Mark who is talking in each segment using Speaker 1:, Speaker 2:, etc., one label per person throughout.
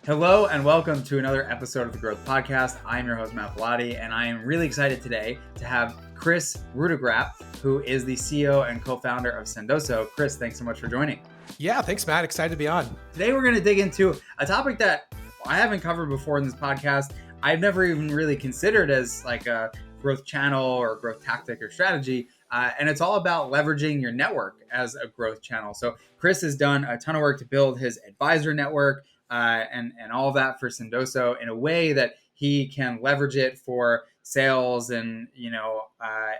Speaker 1: Hello and welcome to another episode of the Growth Podcast. I'm your host, Matt Pilati, and I am really excited today to have Kris Rudeegraap, who is the CEO and co-founder of Sendoso. Kris, thanks so much for joining.
Speaker 2: Yeah, thanks, Matt. Excited to be on.
Speaker 1: Today we're going to dig into a topic that I haven't covered before in this podcast. I've never even really considered as like a growth channel or growth tactic or strategy. And it's all about leveraging your network as a growth channel. So Kris has done a ton of work to build his advisor network and all of that for Sendoso in a way that he can leverage it for sales and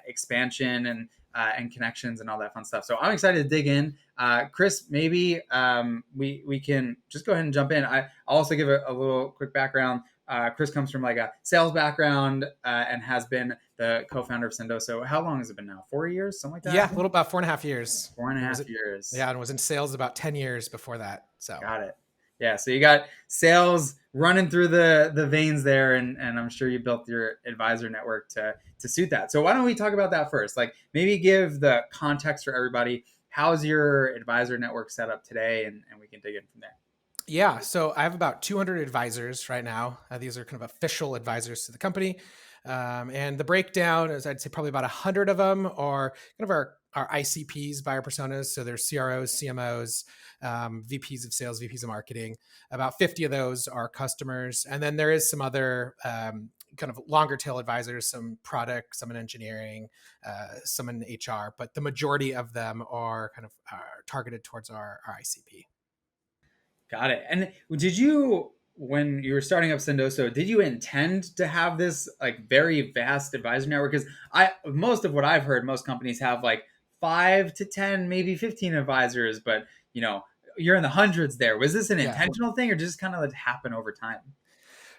Speaker 1: expansion and connections and all that fun stuff. So I'm excited to dig in. Kris, maybe we can just go ahead and jump in. I'll also give a little quick background. Kris comes from like a sales background and has been the co-founder of Sendoso. How long has it been now? 4 years, something like that?
Speaker 2: Yeah, a little about 4.5 years.
Speaker 1: 4.5 years.
Speaker 2: Yeah, and was in sales about 10 years before that. So
Speaker 1: got it. Yeah, so you got sales running through the veins there, and I'm sure you built your advisor network to suit that. So why don't we talk about that first? Like maybe give the context for everybody. How's your advisor network set up today? And we can dig in from there.
Speaker 2: Yeah, so I have about 200 advisors right now. These are kind of official advisors to the company. And the breakdown is, I'd say probably about 100 of them are kind of our ICPs, buyer personas. So there's CROs, CMOs, VPs of sales, VPs of marketing. About 50 of those are customers. And then there is some other kind of longer tail advisors, some product, some in engineering, some in HR. But the majority of them are kind of targeted towards our ICP.
Speaker 1: Got it. And did you, when you were starting up Sendoso, did you intend to have this like very vast advisor network? Because most of what I've heard, most companies have like 5 to 10, maybe 15 advisors, but you're in the hundreds there. Was this an intentional thing or just kind of like happen over time?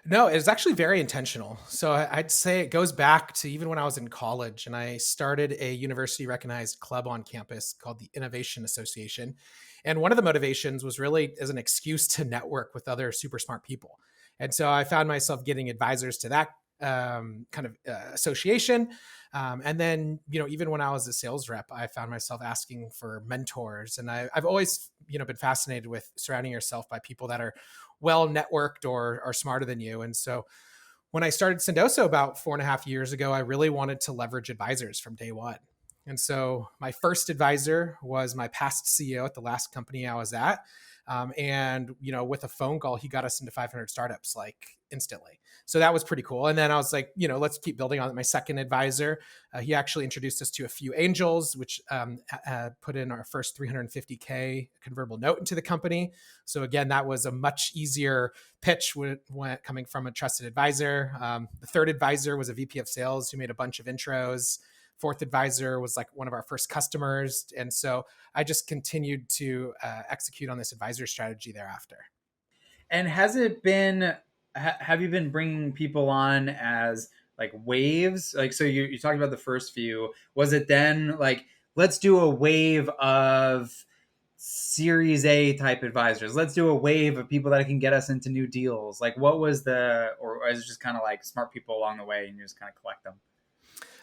Speaker 2: No, it's actually very intentional. So I'd say it goes back to even when I was in college and I started a university recognized club on campus called the Innovation Association. And one of the motivations was really as an excuse to network with other super smart people. And so I found myself getting advisors to that kind of association. And then, even when I was a sales rep, I found myself asking for mentors. And I've always, been fascinated with surrounding yourself by people that are well networked or are smarter than you. And so when I started Sendoso about 4.5 years ago, I really wanted to leverage advisors from day one. And so my first advisor was my past CEO at the last company I was at. And with a phone call, he got us into 500 startups like instantly. So that was pretty cool. And then I was like, let's keep building on it. My second advisor, he actually introduced us to a few angels, which put in our first $350K convertible note into the company. So again, that was a much easier pitch when coming from a trusted advisor. The third advisor was a VP of sales who made a bunch of intros. Fourth advisor was like one of our first customers. And so I just continued to execute on this advisor strategy thereafter.
Speaker 1: And have you been bringing people on as like waves? Like, so you talked about the first few. Was it then like, let's do a wave of Series A type advisors? Let's do a wave of people that can get us into new deals. Like what was or is it just kind of like smart people along the way and you just kind of collect them?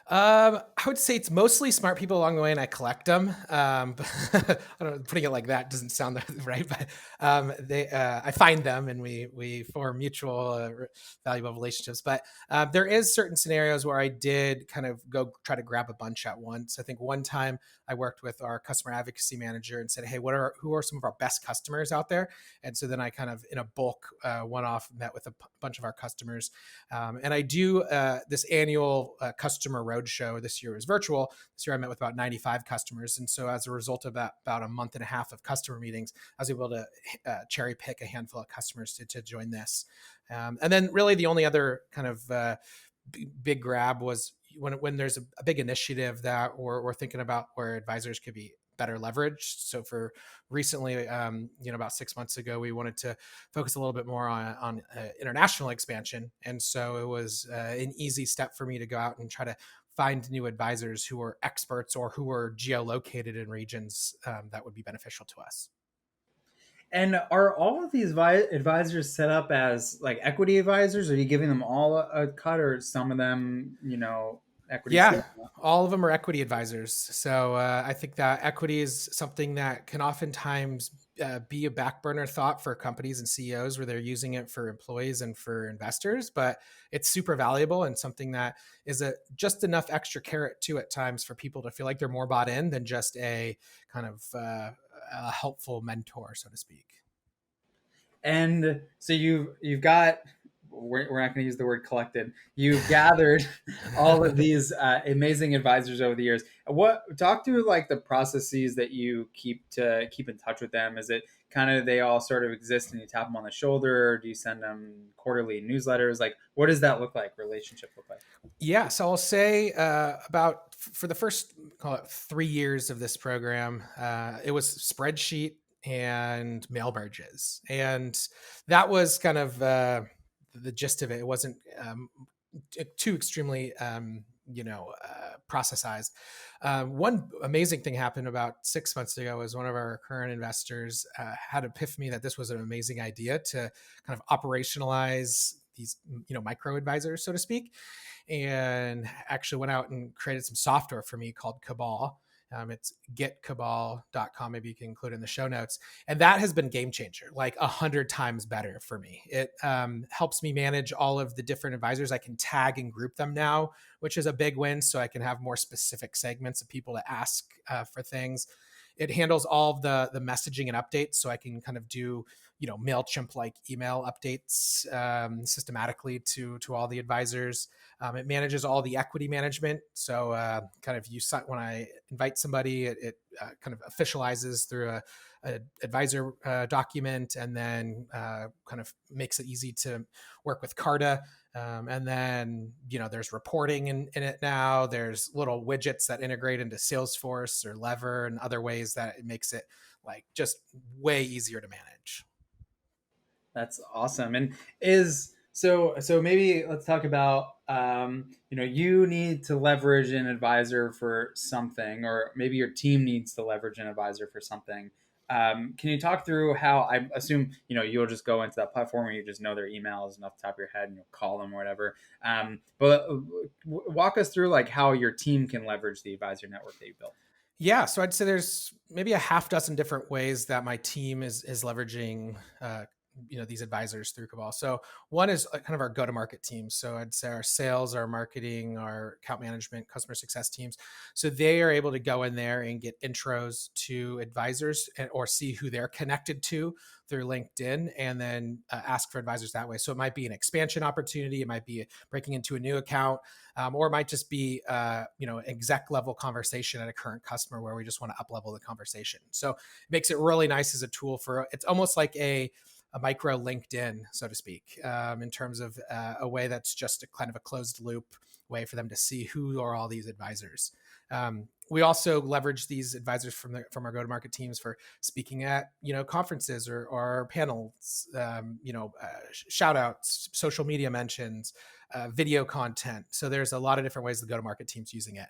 Speaker 2: I would say it's mostly smart people along the way, and I collect them. But I don't know, putting it like that doesn't sound right, but I find them, and we form mutual valuable relationships. But there is certain scenarios where I did kind of go try to grab a bunch at once. I think one time I worked with our customer advocacy manager and said, "Hey, who are some of our best customers out there?" And so then I kind of in a bulk one-off met with a bunch of our customers, and I do this annual customer roadshow. This year was virtual. This year I met with about 95 customers. And so as a result of that, about a month and a half of customer meetings, I was able to cherry pick a handful of customers to join this. And then really the only other kind of big grab was when there's a big initiative that we're thinking about where advisors could be better leveraged. So for recently, about 6 months ago, we wanted to focus a little bit more on international expansion. And so it was an easy step for me to go out and try to find new advisors who are experts or who are geolocated in regions that would be beneficial to us.
Speaker 1: And are all of these advisors set up as like equity advisors? Are you giving them all a cut, or some of them, equity?
Speaker 2: Yeah, all of them are equity advisors. So I think that equity is something that can oftentimes be a back burner thought for companies and CEOs where they're using it for employees and for investors, but it's super valuable and something that is a just enough extra carrot to at times for people to feel like they're more bought in than just a kind of a helpful mentor, so to speak.
Speaker 1: And so you've got, we're not going to use the word collected. You've gathered all of these amazing advisors over the years. What talk through like the processes that you keep in touch with them? Is it kind of they all sort of exist and you tap them on the shoulder, or do you send them quarterly newsletters? Like, what does that look like? Relationship look like?
Speaker 2: Yeah, so I'll say about for the first call it 3 years of this program, it was spreadsheet and mail merges, and that was kind of the gist of it. It wasn't too extremely processized. One amazing thing happened about 6 months ago was one of our current investors had an epiphany that this was an amazing idea to kind of operationalize these micro advisors, so to speak, and actually went out and created some software for me called Cabal. It's getcabal.com. Maybe you can include it in the show notes. And that has been game changer, like 100 times better for me. It helps me manage all of the different advisors. I can tag and group them now, which is a big win. So I can have more specific segments of people to ask for things. It handles all of the messaging and updates. So I can kind of do, MailChimp like email updates systematically to all the advisors. It manages all the equity management. So kind of when I invite somebody, it kind of officializes through a advisor document, and then kind of makes it easy to work with Carta. And then, there's reporting in it now. There's little widgets that integrate into Salesforce or Lever and other ways that it makes it like just way easier to manage.
Speaker 1: That's awesome. And so maybe let's talk about you need to leverage an advisor for something, or maybe your team needs to leverage an advisor for something. Can you talk through how, I assume you'll just go into that platform and you just know their emails off the top of your head and you'll call them or whatever. But walk us through like how your team can leverage the advisor network that you built.
Speaker 2: Yeah, so I'd say there's maybe a half dozen different ways that my team is leveraging these advisors through Cabal. So one is kind of our go-to-market team. So I'd say our sales, our marketing, our account management, customer success teams. So they are able to go in there and get intros to advisors or see who they're connected to through LinkedIn, and then ask for advisors that way. So it might be an expansion opportunity. It might be breaking into a new account, or it might just be exec level conversation at a current customer where we just want to up level the conversation. So it makes it really nice as a tool for, it's almost like a micro LinkedIn, so to speak, in terms of a way that's just a kind of a closed loop way for them to see who are all these advisors. We also leverage these advisors from our go-to-market teams for speaking at conferences or panels, shout outs, social media mentions, video content. So there's a lot of different ways the go-to-market team's using it.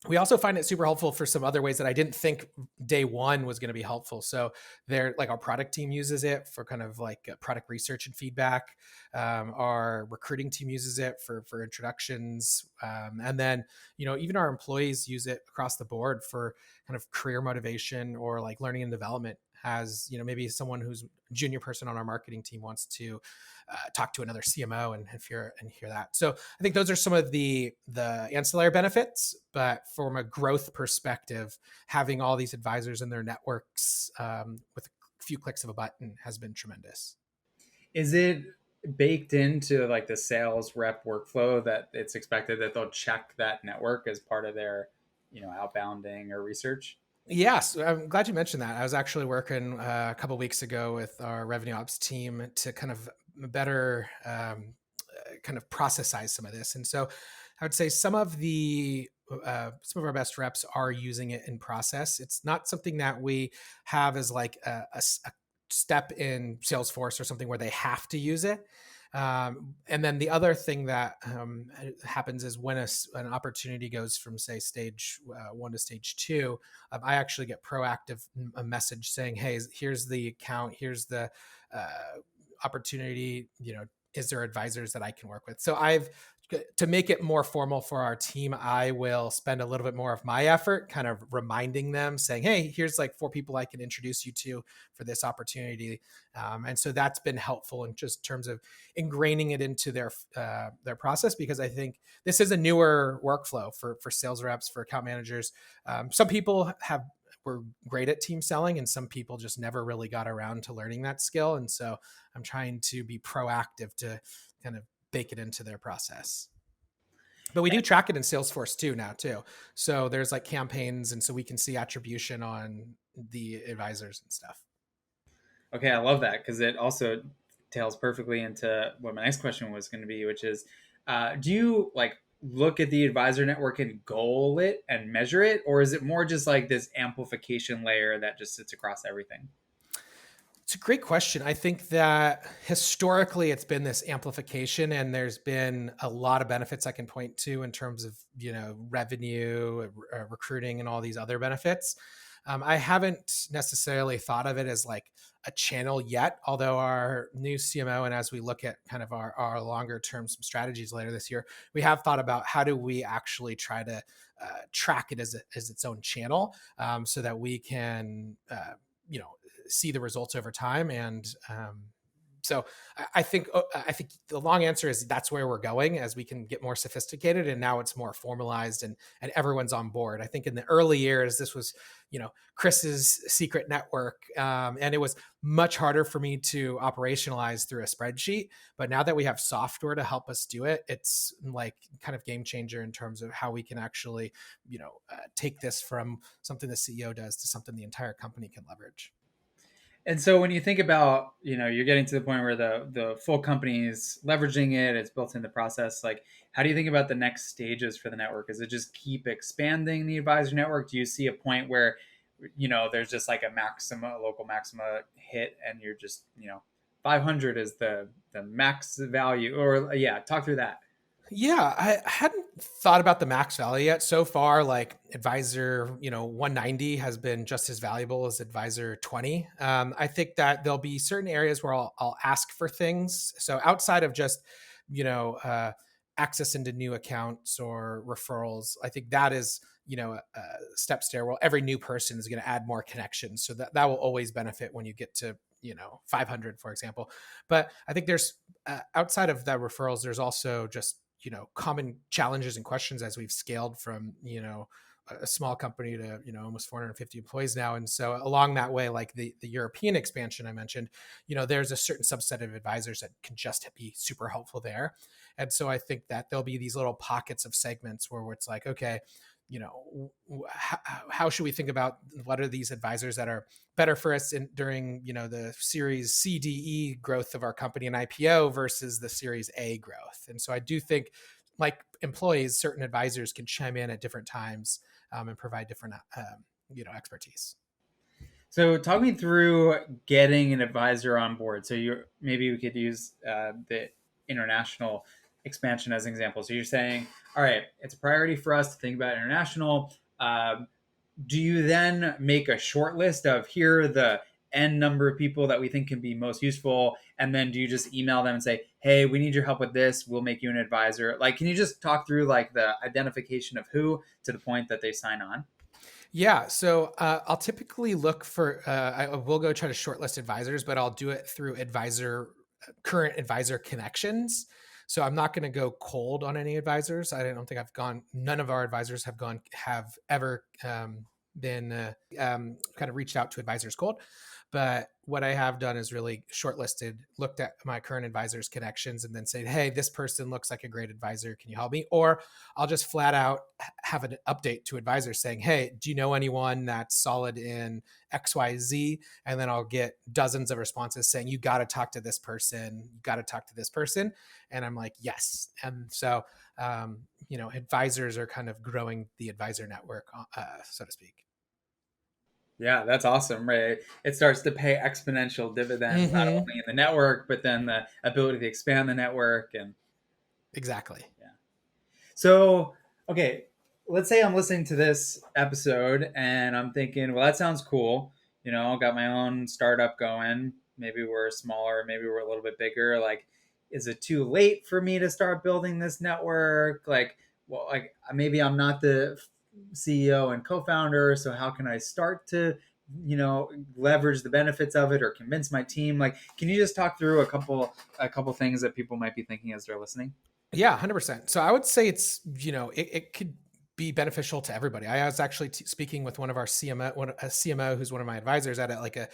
Speaker 2: We also find it super helpful for some other ways that I didn't think day one was going to be helpful. So they're like, our product team uses it for kind of like product research and feedback. Our recruiting team uses it for introductions. And then, even our employees use it across the board for kind of career motivation or like learning and development. As maybe someone who's a junior person on our marketing team wants to talk to another CMO and hear that. So I think those are some of the ancillary benefits. But from a growth perspective, having all these advisors in their networks with a few clicks of a button has been tremendous.
Speaker 1: Is it baked into like the sales rep workflow that it's expected that they'll check that network as part of their outbounding or research?
Speaker 2: Yes, I'm glad you mentioned that. I was actually working a couple of weeks ago with our revenue ops team to kind of better kind of processize some of this. And so I would say some of our best reps are using it in process. It's not something that we have as like a step in Salesforce or something where they have to use it. And then the other thing that happens is when an opportunity goes from, say, stage 1 to stage 2, I actually get proactive a message saying, hey, here's the account, here's the opportunity, is there advisors that I can work with? So I've to make it more formal for our team, I will spend a little bit more of my effort kind of reminding them, saying, hey, here's like 4 people I can introduce you to for this opportunity. And so that's been helpful in just terms of ingraining it into their process, because I think this is a newer workflow for sales reps, for account managers. Some people were great at team selling, and some people just never really got around to learning that skill. And so I'm trying to be proactive to kind of bake it into their process. But we do track it in Salesforce too. So there's like campaigns, and so we can see attribution on the advisors and stuff.
Speaker 1: Okay, I love that, because it also tails perfectly into what my next question was going to be, which is, do you like look at the advisor network and goal it and measure it, or is it more just like this amplification layer that just sits across everything?
Speaker 2: It's a great question. I think that historically it's been this amplification, and there's been a lot of benefits I can point to in terms of, revenue, recruiting, and all these other benefits. I haven't necessarily thought of it as like a channel yet, although our new CMO, and as we look at kind of our longer term some strategies later this year, we have thought about how do we actually try to track it as its own channel, so that we can, you know, see the results over time. And so I think the long answer is that's where we're going as we can get more sophisticated, and now it's more formalized, and everyone's on board. I think in the early years this was, Kris's secret network, and it was much harder for me to operationalize through a spreadsheet. But now that we have software to help us do it, it's like kind of game changer in terms of how we can actually, take this from something the CEO does to something the entire company can leverage.
Speaker 1: And so when you think about, you're getting to the point where the full company is leveraging it, it's built in the process. Like, how do you think about the next stages for the network? Is it just keep expanding the advisor network? Do you see a point where, there's just like a local maxima hit, and you're just, 500 is the max value? Or yeah, talk through that.
Speaker 2: Yeah, I hadn't thought about the max value yet. So far, like advisor, 190 has been just as valuable as advisor 20. I think that there'll be certain areas where I'll ask for things. So outside of just, you know, uh, access into new accounts or referrals, I think that is, a step stair. Well, every new person is going to add more connections. So that will always benefit when you get to, 500, for example. But I think there's, outside of that referrals, there's also just, common challenges and questions as we've scaled from, a small company to, almost 450 employees now. And so along that way, like the European expansion I mentioned, there's a certain subset of advisors that can just be super helpful there. And so I think that there'll be these little pockets of segments where it's like, okay, how should we think about what are these advisors that are better for us during, the series CDE growth of our company and IPO versus the series A growth. And so I do think, like employees, certain advisors can chime in at different times, and provide different, expertise.
Speaker 1: So talk me through getting an advisor on board. So maybe we could use the international expansion as an example. So you're saying, all right, it's a priority for us to think about international. Do you then make a short list of here are the N number of people that we think can be most useful? And then do you just email them and say, hey, we need your help with this. We'll make you an advisor. Like, can you just talk through like the identification of who to the point that they sign on?
Speaker 2: Yeah, so I'll typically look for. I will go try to shortlist advisors, but I'll do it through current advisor connections. So I'm not going to go cold on any advisors. I don't think I've gone. None of our advisors have ever been kind of reached out to advisors cold. But what I have done is really shortlisted, looked at my current advisors' connections, and then said, hey, this person looks like a great advisor. Can you help me? Or I'll just flat out have an update to advisors saying, hey, do you know anyone that's solid in XYZ? And then I'll get dozens of responses saying, you got to talk to this person. You got to talk to this person. And I'm like, yes. And so, advisors are kind of growing the advisor network, so to speak.
Speaker 1: Yeah, that's awesome, right? It starts to pay exponential dividends, not
Speaker 2: Mm-hmm.
Speaker 1: only in the network, but then the ability to expand the network. And
Speaker 2: Exactly.
Speaker 1: yeah. So, okay, let's say I'm listening to this episode and I'm thinking, well, that sounds cool. Got my own startup going. Maybe we're smaller, maybe we're a little bit bigger. Like, is it too late for me to start building this network? Like, well, like maybe I'm not the CEO and co-founder, so how can I start to, leverage the benefits of it or convince my team? Like, can you just talk through a couple things that people might be thinking as they're listening?
Speaker 2: Yeah, 100%. So I would say it's, it could be beneficial to everybody. I was actually speaking with one of our a CMO who's one of my advisors at like a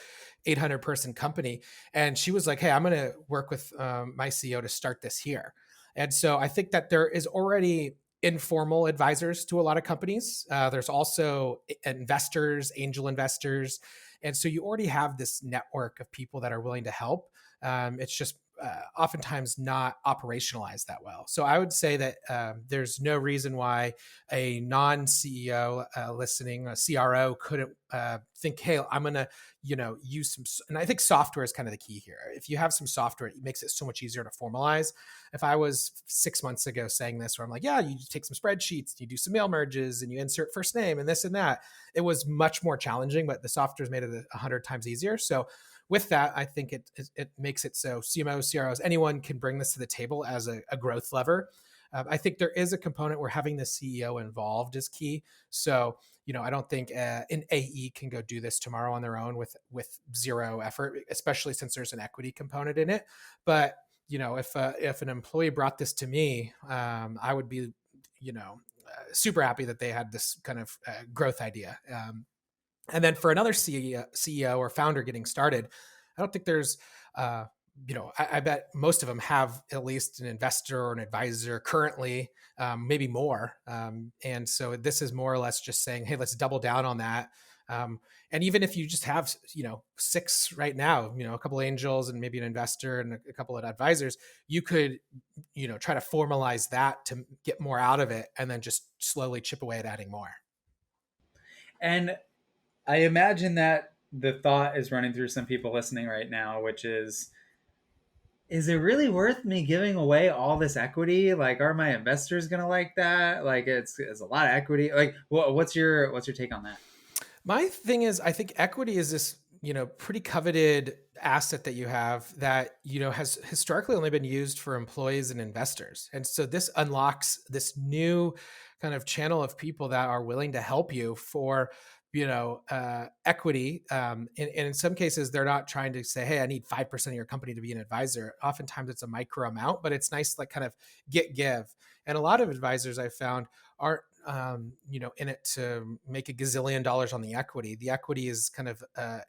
Speaker 2: 800 person company. And she was like, hey, I'm going to work with my CEO to start this here. And so I think that there is already informal advisors to a lot of companies. There's also investors, angel investors. And so you already have this network of people that are willing to help. It's just oftentimes not operationalized that well. So I would say that there's no reason why a non-CEO listening, a CRO, couldn't think, hey, I'm going to, use some. And I think software is kind of the key here. If you have some software, it makes it so much easier to formalize. If I was 6 months ago saying this, where I'm like, yeah, you take some spreadsheets, you do some mail merges, and you insert first name and this and that, it was much more challenging. But the software's made it 100 times easier. So with that, I think it makes it so CMOs, CROs, anyone can bring this to the table as a growth lever. I think there is a component where having the CEO involved is key. So, I don't think an AE can go do this tomorrow on their own with zero effort, especially since there's an equity component in it. But if an employee brought this to me, I would be, super happy that they had this kind of growth idea. And then for another CEO or founder getting started, I don't think there's, I bet most of them have at least an investor or an advisor currently, maybe more. And so this is more or less just saying, hey, let's double down on that. And even if you just have, 6 right now, a couple of angels and maybe an investor and a couple of advisors, you could, try to formalize that to get more out of it and then just slowly chip away at adding more.
Speaker 1: And I imagine that the thought is running through some people listening right now, which is it really worth me giving away all this equity? Like, are my investors gonna like that? Like, it's a lot of equity. Like, what's your take on that?
Speaker 2: My thing is, I think equity is this, pretty coveted asset that you have that, has historically only been used for employees and investors. And so this unlocks this new kind of channel of people that are willing to help you for, equity. And in some cases, they're not trying to say, hey, I need 5% of your company to be an advisor. Oftentimes it's a micro amount, but it's nice, like kind of give. And a lot of advisors I found aren't in it to make a gazillion dollars on the equity. The equity is kind of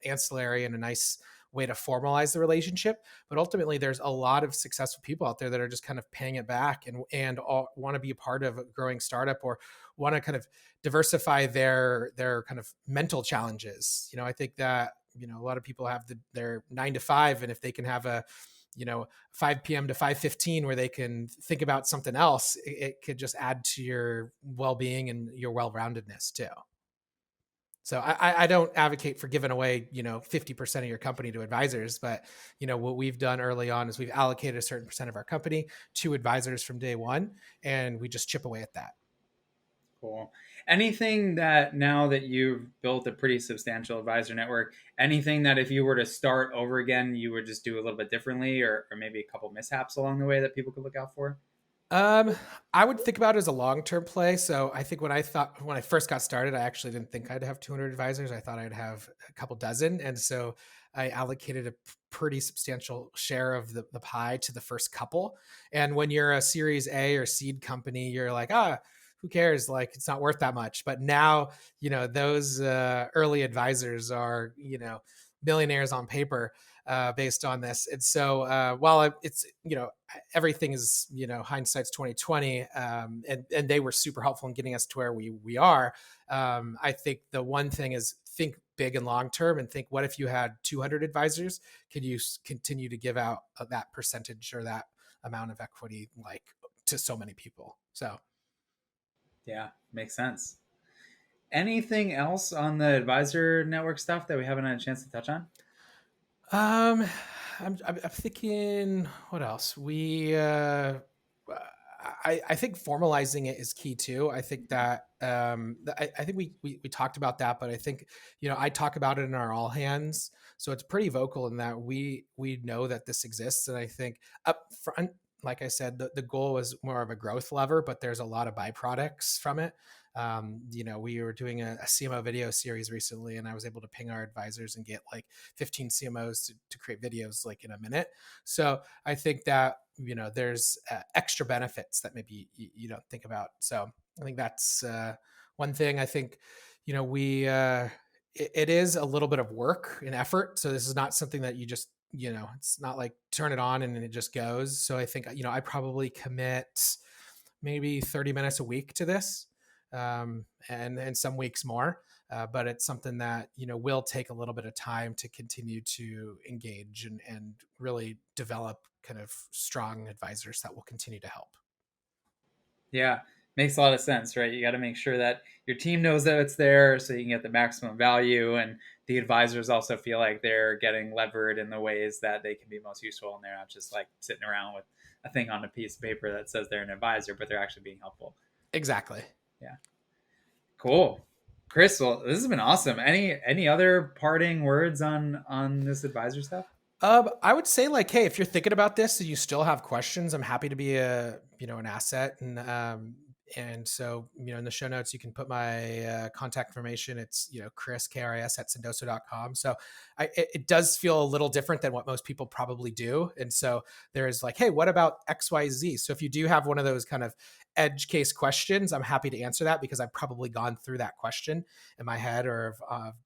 Speaker 2: ancillary and a nice way to formalize the relationship. But ultimately, there's a lot of successful people out there that are just kind of paying it back and want to be a part of a growing startup or want to kind of diversify their kind of mental challenges. I think that a lot of people have their 9 to 5, and if they can have a 5 p.m. to 5:15 where they can think about something else, it could just add to your well-being and your well-roundedness too. So I don't advocate for giving away 50% of your company to advisors, but what we've done early on is we've allocated a certain percent of our company to advisors from day one, and we just chip away at that.
Speaker 1: Cool. Anything that now that you've built a pretty substantial advisor network, anything that if you were to start over again, you would just do a little bit differently, or maybe a couple mishaps along the way that people could look out for?
Speaker 2: Um, I would think about it as a long-term play. So I think when I first got started, I actually didn't think I'd have 200 advisors. I thought I'd have a couple dozen. And so I allocated a pretty substantial share of the pie to the first couple. And when you're a series A or seed company, you're like, who cares? Like, it's not worth that much. But now, those early advisors are, millionaires on paper based on this. And so while it's everything is hindsight's 2020, and they were super helpful in getting us to where we are. I think the one thing is think big and long term, and think, what if you had 200 advisors? Could you continue to give out that percentage or that amount of equity like to so many people? So
Speaker 1: Yeah, makes sense. Anything else on the advisor network stuff that we haven't had a chance to touch on?
Speaker 2: Um, I'm thinking what else? I think formalizing it is key too. I think that I think we talked about that, but I think, I talk about it in our all hands, so it's pretty vocal in that we know that this exists, and I think up front, like I said, the goal was more of a growth lever, but there's a lot of byproducts from it. We were doing a CMO video series recently, and I was able to ping our advisors and get like 15 CMOs to create videos like in a minute. So I think that, there's extra benefits that maybe you don't think about. So I think that's one thing. I think, we it is a little bit of work and effort. So this is not something that you just, it's not like turn it on and it just goes. So I think, I probably commit maybe 30 minutes a week to this, and some weeks more. But it's something that, will take a little bit of time to continue to engage and really develop kind of strong advisors that will continue to help.
Speaker 1: Yeah, makes a lot of sense, right? You got to make sure that your team knows that it's there so you can get the maximum value, and the advisors also feel like they're getting levered in the ways that they can be most useful, and they're not just like sitting around with a thing on a piece of paper that says they're an advisor, but they're actually being helpful.
Speaker 2: Exactly.
Speaker 1: Yeah. Cool. Kris, well, this has been awesome. Any other parting words on this advisor stuff?
Speaker 2: I would say, like, hey, if you're thinking about this and you still have questions, I'm happy to be an asset. And so, in the show notes, you can put my contact information. It's, Kris, Kris at Sendoso.com. So it does feel a little different than what most people probably do. And so there's like, hey, what about XYZ? So if you do have one of those kind of edge case questions, I'm happy to answer that, because I've probably gone through that question in my head, or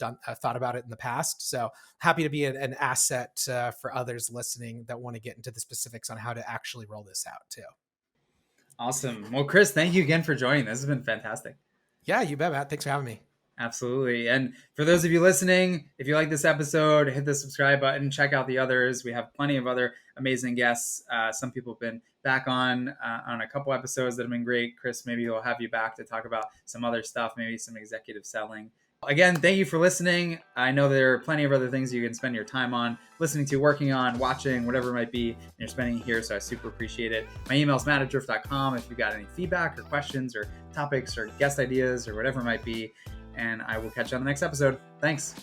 Speaker 2: have thought about it in the past. So happy to be an asset for others listening that want to get into the specifics on how to actually roll this out too.
Speaker 1: Awesome. Well, Kris, thank you again for joining. This has been fantastic.
Speaker 2: Yeah, you bet, Matt. Thanks for having me.
Speaker 1: Absolutely. And for those of you listening, if you like this episode, hit the subscribe button, check out the others. We have plenty of other amazing guests. Some people have been back on a couple episodes that have been great. Kris, maybe we'll have you back to talk about some other stuff, maybe some executive selling. Again, thank you for listening. I know there are plenty of other things you can spend your time on, listening to, working on, watching, whatever it might be, and you're spending here, so I super appreciate it. My email is matt@drift.com if you've got any feedback or questions or topics or guest ideas or whatever it might be, and I will catch you on the next episode. Thanks.